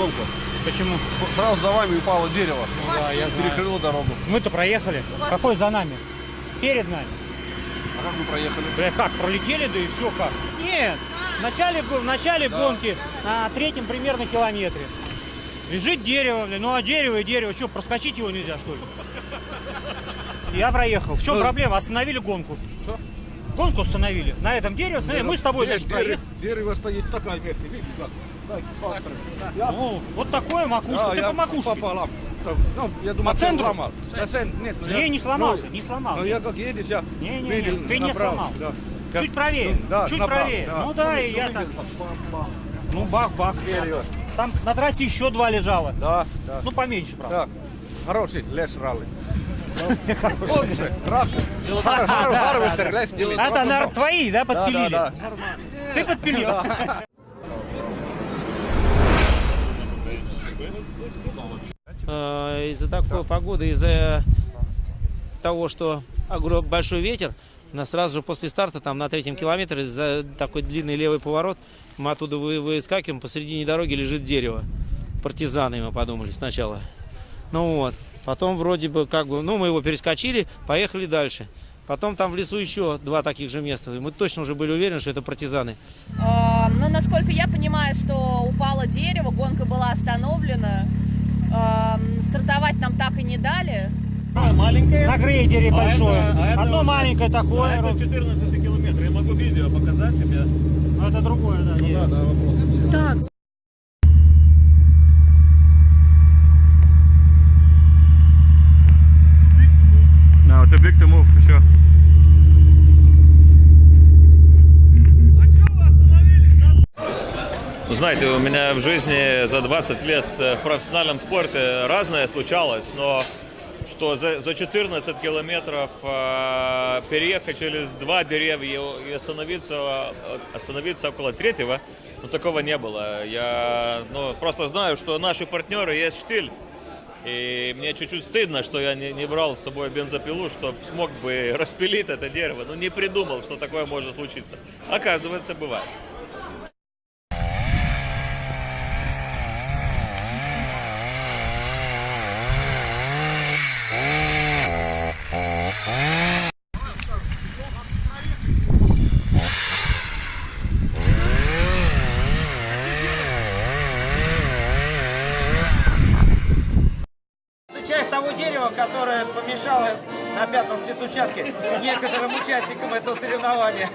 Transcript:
гонку. Почему? Сразу за вами упало дерево. Да, я знаю. Перекрыло дорогу. Мы-то проехали. Какой за нами? Перед нами. А как вы проехали? Бля, как, пролетели, да и все как? Нет, в начале гонки, на третьем примерно километре. Лежит дерево, блин, ну а дерево и дерево, что, проскочить его нельзя, что ли? Я проехал. В чем проблема? Остановили гонку. Что? Гонку остановили. На этом дереве остановили. Мы с тобой дальше проехали. Дерево стоит такое место, видите как? Ну, вот такое макушка, ты по макушке. Пополам. Ну, я думаю, По центру? сломал. Нет, Не сломал ты, не сломал. Ну, я как едешь, я видел Ты не направо, сломал. да. Чуть правее, Да, чуть направо, правее. да. Ну да, и я так. Ну, бах-бах. Там на трассе еще два лежало. Да, да. Ну, поменьше, правда. Так, хороший лес ралли. Лучше, трактор. Харвестер, лес. Это, наверное, твои, да, подпилили? Да. Ты подпилил. Из-за такой погоды, из-за того, что большой ветер, нас сразу же после старта, там на третьем километре, за такой длинный левый поворот, мы оттуда выскакиваем, посередине дороги лежит дерево. Партизаны, мы подумали сначала. Ну вот, потом вроде бы как бы, ну мы его перескочили, поехали дальше. Потом там в лесу еще два таких же места. И мы точно уже были уверены, что это партизаны. Ну, насколько я понимаю, что упало дерево, гонка была остановлена. Стартовать нам так и не дали. Маленькое. На грейдере большое. это Одно уже- маленькое такое. Это 14 километр. Я могу видео показать тебе. Но это другое, да. нет. Да, вопросов нет. Так. No, too big to move, for sure. Знаете, у меня в жизни за 20 лет в профессиональном спорте разное случалось, но что за 14 километров переехать через два деревья и остановиться около третьего, ну, такого не было. Я просто знаю, что наши партнеры есть штиль, и мне чуть-чуть стыдно, что я не брал с собой бензопилу, чтобы смог бы распилить это дерево. Ну, не придумал, что такое может случиться. Оказывается, бывает. Это часть того дерева, которое помешало на пятом спецучастке некоторым участникам этого соревнования.